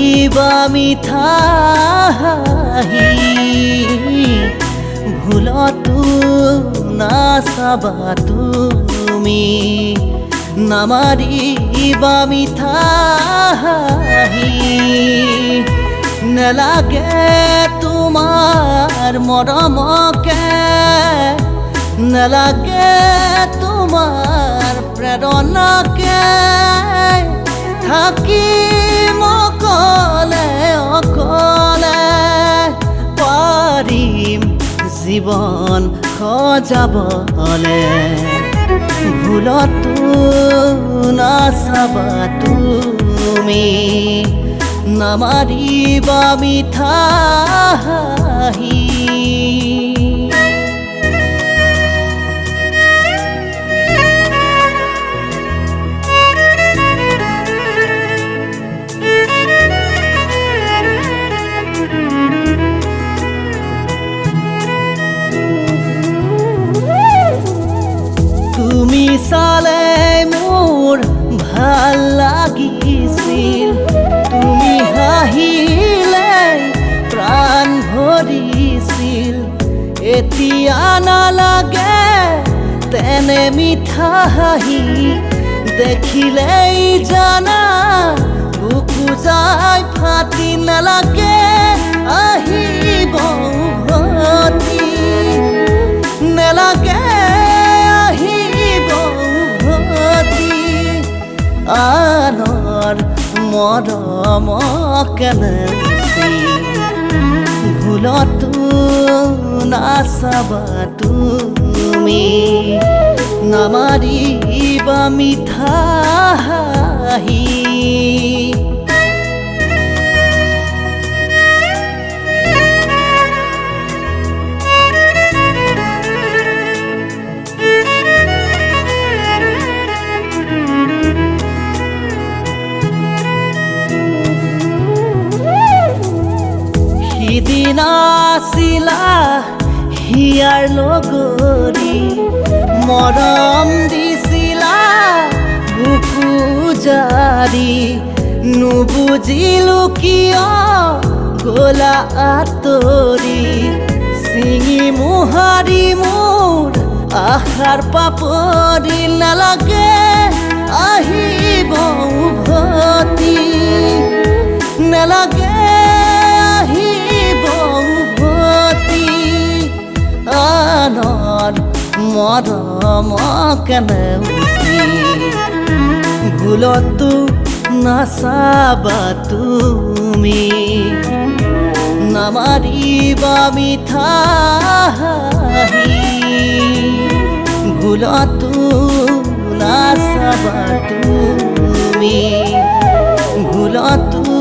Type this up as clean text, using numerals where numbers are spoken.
নামাৰিবা মিঠা হাঁহি ভুলতো নাচাবা তুমি নামাৰিবা মিঠা হাঁহি নেলাগে তোমাৰ মৰমকে নেলাগে তোমাৰ প্ৰেৰণাকে থাকিম অকলে অকলে পাৰিম জীৱন সজাবলে ভুলতো নাচাবা তুমি নামাৰিবা মিঠা হাঁহি তুমি চালে মোৰ ভাল লাগিছিল তুমি হাঁহিলে প্ৰাণ ভৰিছিল এতিয়া নালাগে তেনে মিঠা হাঁহি দেখিলেই জানা বুকু যায় ফাটি নালাগে আহিব উভতি নেলাগে আনৰ মৰমকে নেচি ভুলতো নাচাবা তুমি নামাৰিবা মিঠা হাঁহি সিদিনা আছিলা হিয়াৰ লগৰী মৰম দিছিলা বুকু জাৰি নুবুজিলো কিয় গলা আঁতৰি চিঙি মোহাৰি মোৰ আশাৰ পাপৰি নালাগে আহিব উভতি নালাগে আনৰ মৰমকে নেচি ভুলতো নাচাবা তুমি নামাৰিবা মিঠা হাঁহি ভুলতো নাচাবা তুমি ভুলতো